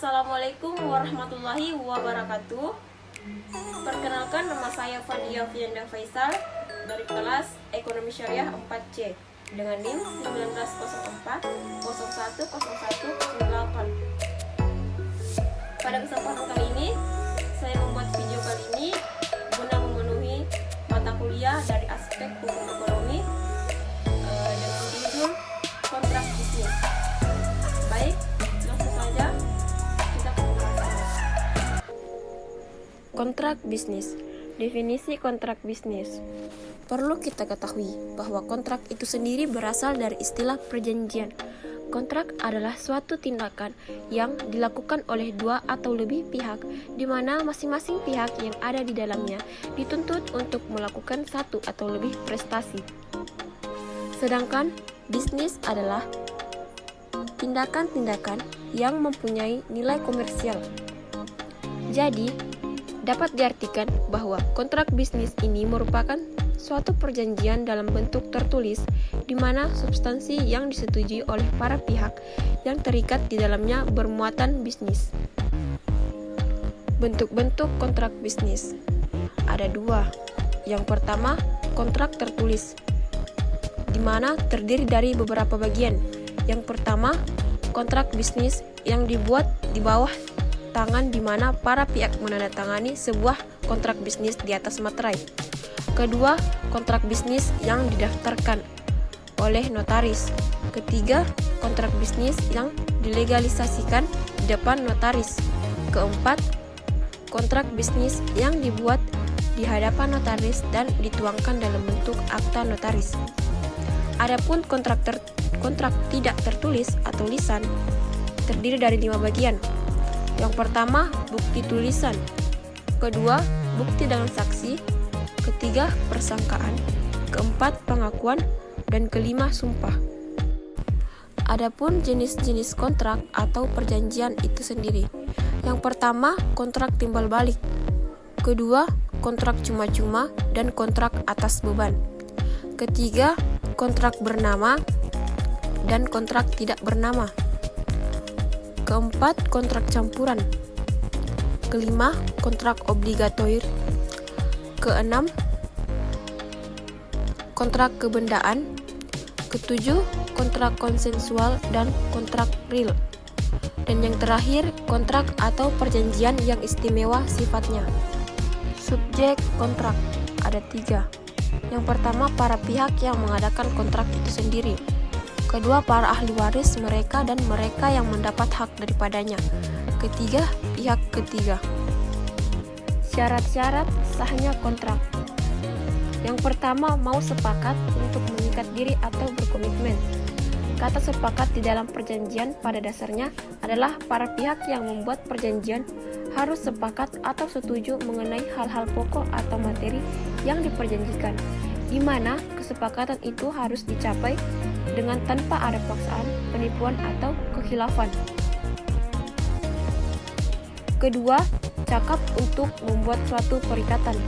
Assalamualaikum warahmatullahi wabarakatuh. Perkenalkan, nama saya Fadia Fianda Faisal dari kelas Ekonomi Syariah 4C dengan NIM 1904 010108. Pada kesempatan kali ini, saya membuat video kali ini guna memenuhi mata kuliah dari aspek hukum ekonomi dengan judul kontrak bisnis. Baik, langsung saja kita ke pembahasannya. Kontrak bisnis. Definisi kontrak bisnis. Perlu kita ketahui bahwa kontrak itu sendiri berasal dari istilah perjanjian. Kontrak adalah suatu tindakan yang dilakukan oleh dua atau lebih pihak, di mana masing-masing pihak yang ada di dalamnya dituntut untuk melakukan satu atau lebih prestasi. Sedangkan bisnis adalah tindakan-tindakan yang mempunyai nilai komersial. Jadi, dapat diartikan bahwa kontrak bisnis ini merupakan suatu perjanjian dalam bentuk tertulis di mana substansi yang disetujui oleh para pihak yang terikat di dalamnya bermuatan bisnis. Bentuk-bentuk kontrak bisnis ada dua. Yang pertama, kontrak tertulis, di mana terdiri dari beberapa bagian. Yang pertama, kontrak bisnis yang dibuat di bawah tangan di mana para pihak menandatangani sebuah kontrak bisnis di atas materai. Kedua, kontrak bisnis yang didaftarkan oleh notaris. Ketiga, kontrak bisnis yang dilegalisasikan di depan notaris. Keempat, kontrak bisnis yang dibuat di hadapan notaris dan dituangkan dalam bentuk akta notaris. Adapun kontrak tidak tertulis atau lisan terdiri dari 5 bagian. Yang pertama, bukti tulisan. Kedua, bukti dengan saksi. Ketiga, persangkaan. Keempat, pengakuan. Dan kelima, sumpah. Adapun jenis-jenis kontrak atau perjanjian itu sendiri. Yang pertama, kontrak timbal balik. Kedua, kontrak cuma-cuma dan kontrak atas beban. Ketiga, kontrak bernama dan kontrak tidak bernama. Keempat, kontrak campuran. Kelima, kontrak obligatoir. Keenam, kontrak kebendaan. Ketujuh, kontrak konsensual dan kontrak real. Dan yang terakhir, kontrak atau perjanjian yang istimewa sifatnya. Subjek kontrak ada 3. Yang pertama, para pihak yang mengadakan kontrak itu sendiri. Kedua, para ahli waris mereka dan mereka yang mendapat hak daripadanya. Ketiga, pihak ketiga. Syarat-syarat sahnya kontrak. Yang pertama, mau sepakat untuk mengikat diri atau berkomitmen. Kata sepakat di dalam perjanjian pada dasarnya adalah para pihak yang membuat perjanjian harus sepakat atau setuju mengenai hal-hal pokok atau materi yang diperjanjikan, di mana kesepakatan itu harus dicapai dengan tanpa ada paksaan, penipuan, atau kekhilafan. Kedua, cakap untuk membuat suatu perikatan.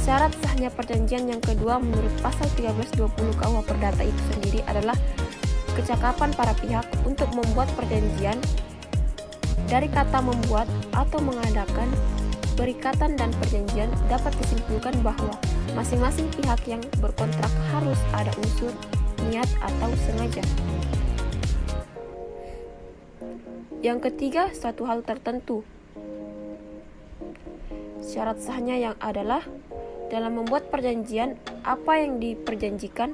Syarat sahnya perjanjian yang kedua menurut pasal 1320 KUH Perdata itu sendiri adalah kecakapan para pihak untuk membuat perjanjian. Dari kata membuat atau mengadakan perikatan dan perjanjian dapat disimpulkan bahwa masing-masing pihak yang berkontrak harus ada unsur niat atau sengaja. Yang ketiga, suatu hal tertentu. Syarat sahnya yang adalah dalam membuat perjanjian, apa yang diperjanjikan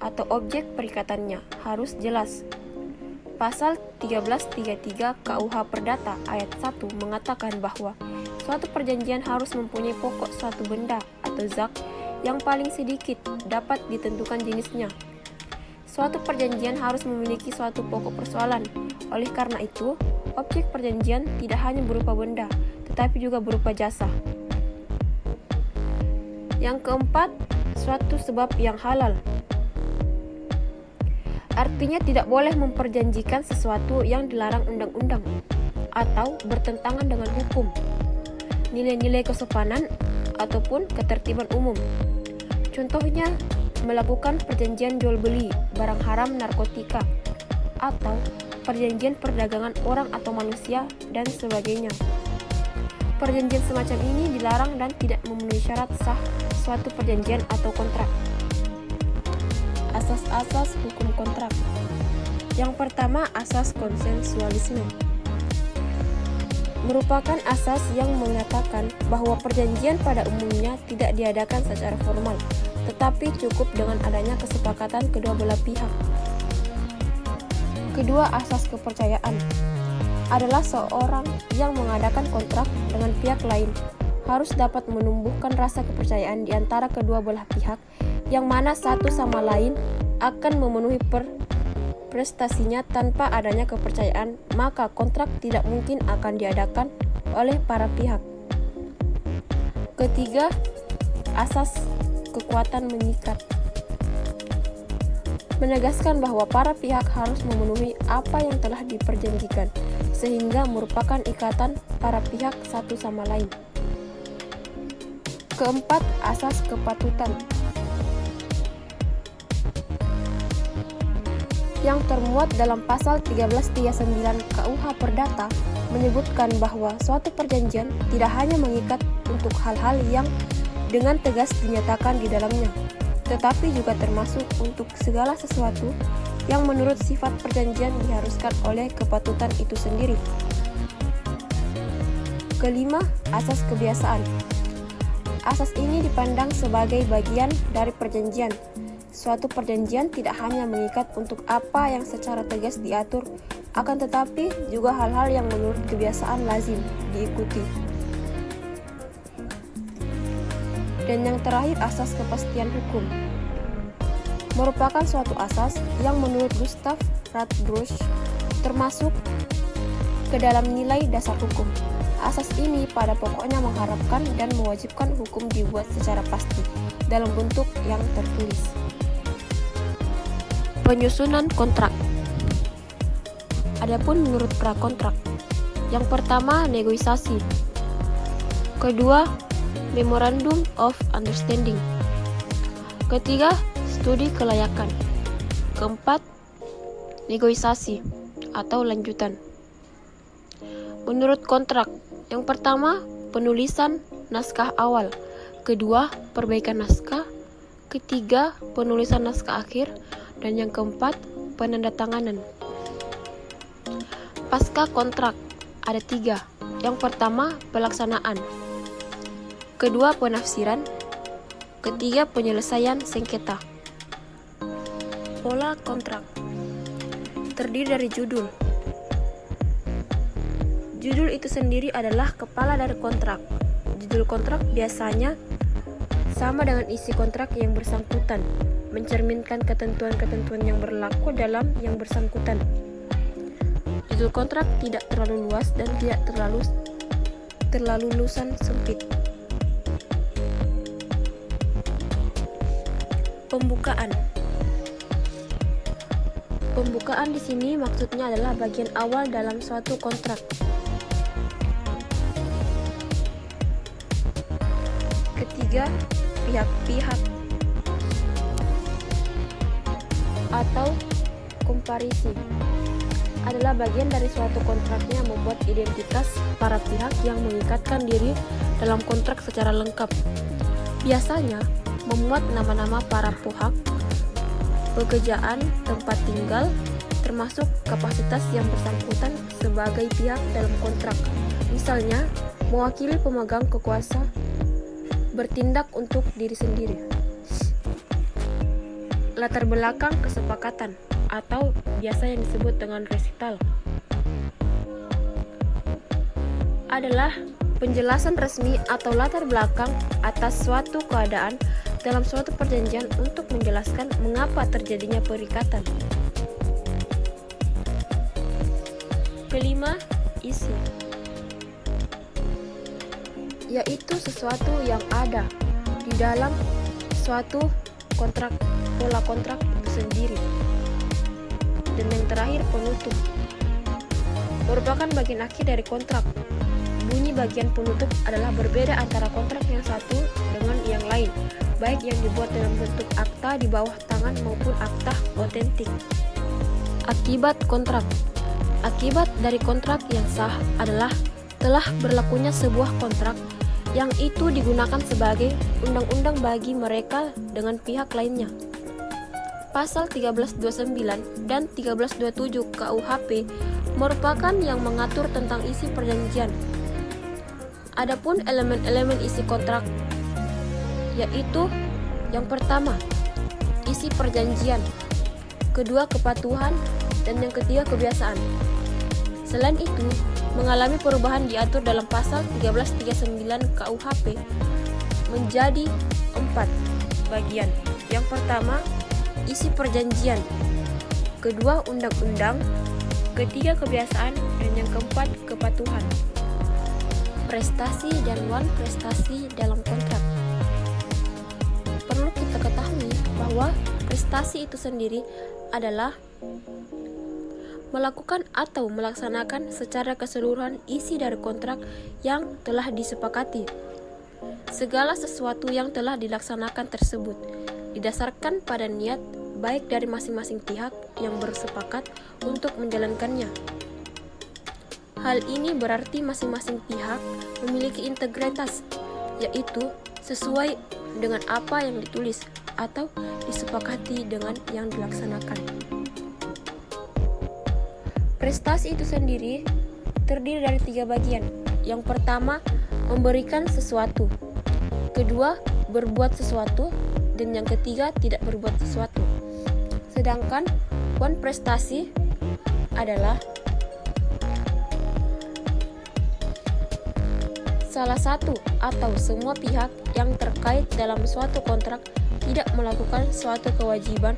atau objek perikatannya harus jelas. Pasal 1333 KUH Perdata ayat 1 mengatakan bahwa suatu perjanjian harus mempunyai pokok suatu benda atau zat yang paling sedikit dapat ditentukan jenisnya. Suatu perjanjian harus memiliki suatu pokok persoalan. Oleh karena itu, objek perjanjian tidak hanya berupa benda, tetapi juga berupa jasa. Yang keempat, suatu sebab yang halal. Artinya tidak boleh memperjanjikan sesuatu yang dilarang undang-undang atau bertentangan dengan hukum, nilai-nilai kesopanan, ataupun ketertiban umum. Contohnya, melakukan perjanjian jual beli barang haram narkotika, atau perjanjian perdagangan orang atau manusia, dan sebagainya. Perjanjian semacam ini dilarang dan tidak memenuhi syarat sah suatu perjanjian atau kontrak. Asas-asas hukum kontrak. Yang pertama, asas konsensualisme. Merupakan asas yang mengatakan bahwa perjanjian pada umumnya tidak diadakan secara formal, tetapi cukup dengan adanya kesepakatan kedua belah pihak. Kedua, asas kepercayaan. Adalah seorang yang mengadakan kontrak dengan pihak lain harus dapat menumbuhkan rasa kepercayaan di antara kedua belah pihak, yang mana satu sama lain akan memenuhi prestasinya. Tanpa adanya kepercayaan, maka kontrak tidak mungkin akan diadakan oleh para pihak. Ketiga, asas kekuatan mengikat. Menegaskan bahwa para pihak harus memenuhi apa yang telah diperjanjikan, sehingga merupakan ikatan para pihak satu sama lain. Keempat, asas kepatutan. Yang termuat dalam pasal 1339 KUH Perdata menyebutkan bahwa suatu perjanjian tidak hanya mengikat untuk hal-hal yang dengan tegas dinyatakan di dalamnya, tetapi juga termasuk untuk segala sesuatu yang menurut sifat perjanjian diharuskan oleh kepatutan itu sendiri. Kelima, asas kebiasaan. Asas ini dipandang sebagai bagian dari perjanjian. Suatu perjanjian tidak hanya mengikat untuk apa yang secara tegas diatur, akan tetapi juga hal-hal yang menurut kebiasaan lazim diikuti. Dan yang terakhir, asas kepastian hukum. Merupakan suatu asas yang menurut Gustav Radbruch termasuk ke dalam nilai dasar hukum. Asas ini pada pokoknya mengharapkan dan mewajibkan hukum dibuat secara pasti dalam bentuk yang tertulis. Penyusunan kontrak. Adapun menurut prakontrak, yang pertama negosiasi, kedua Memorandum of Understanding, ketiga studi kelayakan, keempat negosiasi atau lanjutan. Menurut kontrak, yang pertama penulisan naskah awal, kedua perbaikan naskah, ketiga penulisan naskah akhir, dan yang keempat penandatanganan. Pasca kontrak ada 3. Yang pertama pelaksanaan, kedua penafsiran, ketiga penyelesaian sengketa. Pola kontrak terdiri dari judul. Judul itu sendiri adalah kepala dari kontrak. Judul kontrak biasanya sama dengan isi kontrak yang bersangkutan, mencerminkan ketentuan-ketentuan yang berlaku dalam yang bersangkutan. Judul kontrak tidak terlalu luas dan tidak terlalu luasan sempit. Pembukaan. Pembukaan di sini maksudnya adalah bagian awal dalam suatu kontrak. Ketiga, pihak-pihak atau komparisi adalah bagian dari suatu kontraknya membuat identitas para pihak yang mengikatkan diri dalam kontrak secara lengkap. Biasanya memuat nama-nama para pihak, pekerjaan, tempat tinggal, termasuk kapasitas yang bersangkutan sebagai pihak dalam kontrak. Misalnya, mewakili pemegang kekuasaan bertindak untuk diri sendiri. Latar belakang kesepakatan atau biasa yang disebut dengan resital adalah penjelasan resmi atau latar belakang atas suatu keadaan dalam suatu perjanjian untuk menjelaskan mengapa terjadinya perikatan. Kelima, isi, yaitu sesuatu yang ada di dalam suatu kontrak, pola kontrak itu sendiri. Dan yang terakhir, penutup, merupakan bagian akhir dari kontrak. Bunyi bagian penutup adalah berbeda antara kontrak yang satu dengan yang lain, baik yang dibuat dalam bentuk akta di bawah tangan maupun akta otentik. Akibat kontrak. Akibat dari kontrak yang sah adalah telah berlakunya sebuah kontrak yang itu digunakan sebagai undang-undang bagi mereka dengan pihak lainnya. Pasal 1329 dan 1327 KUHP merupakan yang mengatur tentang isi perjanjian. Adapun elemen-elemen isi kontrak yaitu yang pertama, isi perjanjian, kedua kepatuhan, dan yang ketiga kebiasaan. Selain itu, mengalami perubahan diatur dalam pasal 1339 KUHP menjadi 4 bagian. Yang pertama, isi perjanjian, kedua undang-undang, ketiga kebiasaan, dan yang keempat kepatuhan. Prestasi dan wan prestasi dalam kontrak. Perlu kita ketahui bahwa prestasi itu sendiri adalah melakukan atau melaksanakan secara keseluruhan isi dari kontrak yang telah disepakati. Segala sesuatu yang telah dilaksanakan tersebut didasarkan pada niat baik dari masing-masing pihak yang bersepakat untuk menjalankannya. Hal ini berarti masing-masing pihak memiliki integritas, yaitu sesuai dengan apa yang ditulis atau disepakati dengan yang dilaksanakan. Prestasi itu sendiri terdiri dari 3 bagian. Yang pertama, memberikan sesuatu. Kedua, berbuat sesuatu. Dan yang ketiga, tidak berbuat sesuatu. Sedangkan wan prestasi adalah salah satu atau semua pihak yang terkait dalam suatu kontrak tidak melakukan suatu kewajiban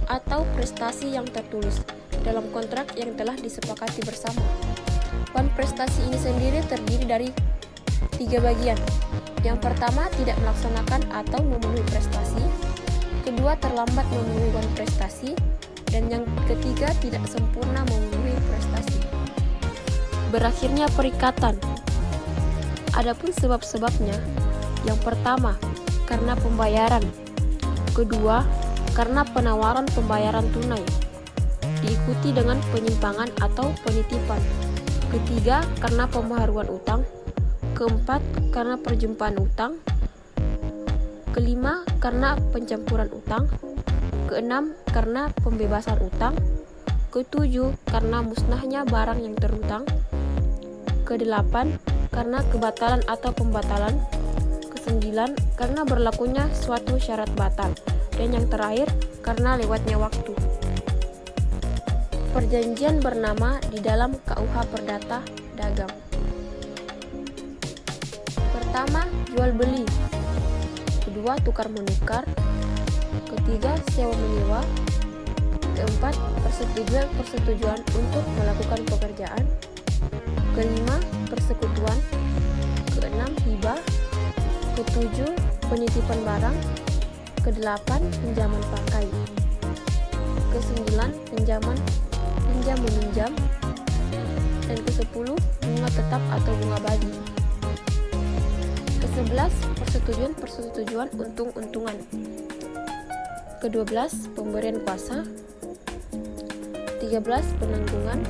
atau prestasi yang tertulis dalam kontrak yang telah disepakati bersama. Wan prestasi ini sendiri terdiri dari 3 bagian. Yang pertama, tidak melaksanakan atau memenuhi prestasi. Kedua, terlambat memenuhi wan prestasi. Dan yang ketiga, tidak sempurna memenuhi prestasi. Berakhirnya perikatan. Adapun sebab-sebabnya, yang pertama, karena pembayaran. Kedua, karena penawaran pembayaran tunai, diikuti dengan penyimpangan atau penitipan. Ketiga, karena pembaharuan utang. Keempat, karena perjumpaan utang. Kelima, karena pencampuran utang. Keenam, karena pembebasan utang. Ketujuh, karena musnahnya barang yang terhutang. Kedelapan, karena kebatalan atau pembatalan. Kesembilan, karena berlakunya suatu syarat batal. Dan yang terakhir, karena lewatnya waktu. Perjanjian bernama di dalam KUH Perdata Dagang. Pertama, jual beli. Kedua, tukar menukar. Ketiga, sewa menyewa. Keempat, persetujuan untuk melakukan pekerjaan. Kelima, persekutuan. Keenam, hibah. Ketujuh, penitipan barang. Kedelapan, pinjaman pakai. Kesembilan, pinjam meminjam. Dan ke-10, bunga tetap atau bunga bagi. Ke-11, persetujuan untung-untungan. Ke-12, pemberian kuasa. 13, penanggungan.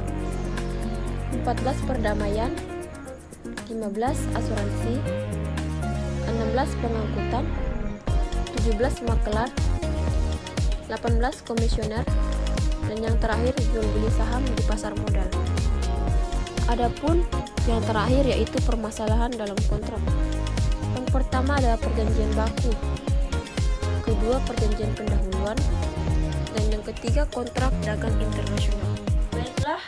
14, perdamaian. 15, asuransi. 16, pengangkutan. 17, makelar. 18, komisioner. Dan yang terakhir, jual beli saham di pasar modal. Adapun yang terakhir yaitu permasalahan dalam kontrak. Yang pertama adalah perjanjian baku. Kedua, perjanjian pendahuluan. Dan yang ketiga, kontrak dagang internasional. Baiklah,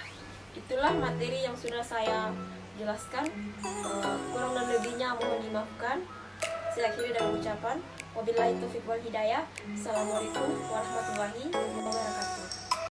itulah materi yang sudah saya jelaskan. Kurang dan lebihnya mohon dimaafkan. Saya akhiri dengan ucapan wabillahi taufiq wal hidayah. Assalamualaikum warahmatullahi wabarakatuh.